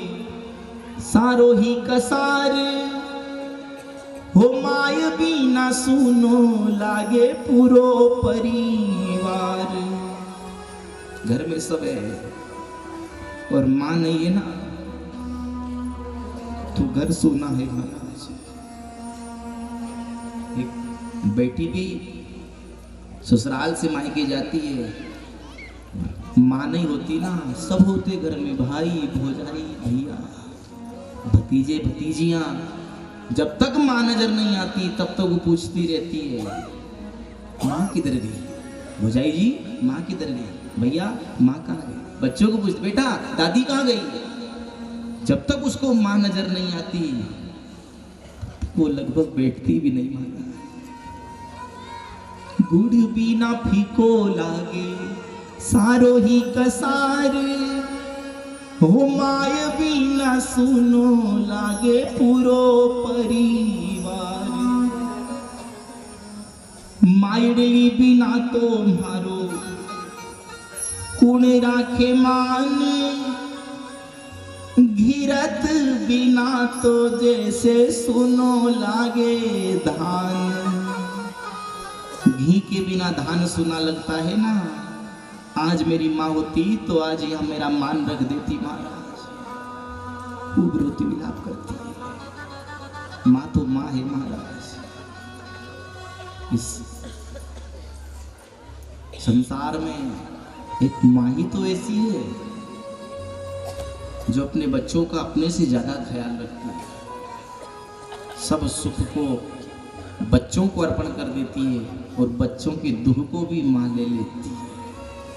सारो ही कसार हो माय बिना सुनो लागे पूरो परिवार। घर में सब है और माँ नहीं है ना तो घर सोना है महाराज। एक बेटी भी ससुराल से मायके जाती है, माँ नहीं होती ना सब होते घर में भाई भौजाई भैया भतीजे भतीजियां। जब तक माँ नजर नहीं आती तब तक वो पूछती रहती है माँ किधर गई, भौजाई जी माँ किधर गई, भैया माँ कहाँ गई। बच्चों को पूछते बेटा दादी कहाँ गई। जब तक उसको माँ नजर नहीं आती वो लगभग बैठती भी नहीं माना। गुड़ बिना फीको लागे सारो ही कसार हो माय बिना सुनो लागे पूरो परिवार। मायडली बिना तो मारो कुण राखे मान घिरत बिना तो जैसे सुनो लागे धान। घी के बिना धान सुना लगता है ना। आज मेरी माँ होती तो आज यह मेरा मान रख देती महाराज। खूब रोती विलाप करती है। माँ तो माँ है महाराज। इस संसार में एक माँ ही तो ऐसी है जो अपने बच्चों का अपने से ज्यादा ख्याल रखती है। सब सुख को बच्चों को अर्पण कर देती है और बच्चों के दुख को भी माँ ले लेती है।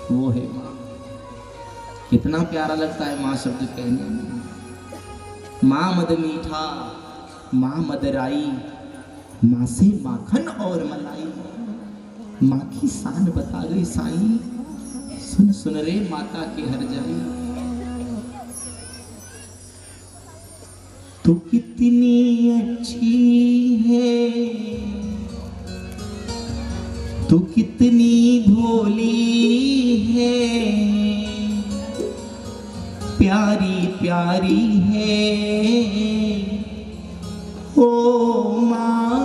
वो है माँ। कितना प्यारा लगता है माँ शब्द कहने में। माँ मद मीठा माँ मदराई माँ से माखन और मलाई। माँ की शान बता गई साईं सुन सुन रे माता के हर जाई। तू कितनी अच्छी है तू कितनी भोली है प्यारी प्यारी है ओ माँ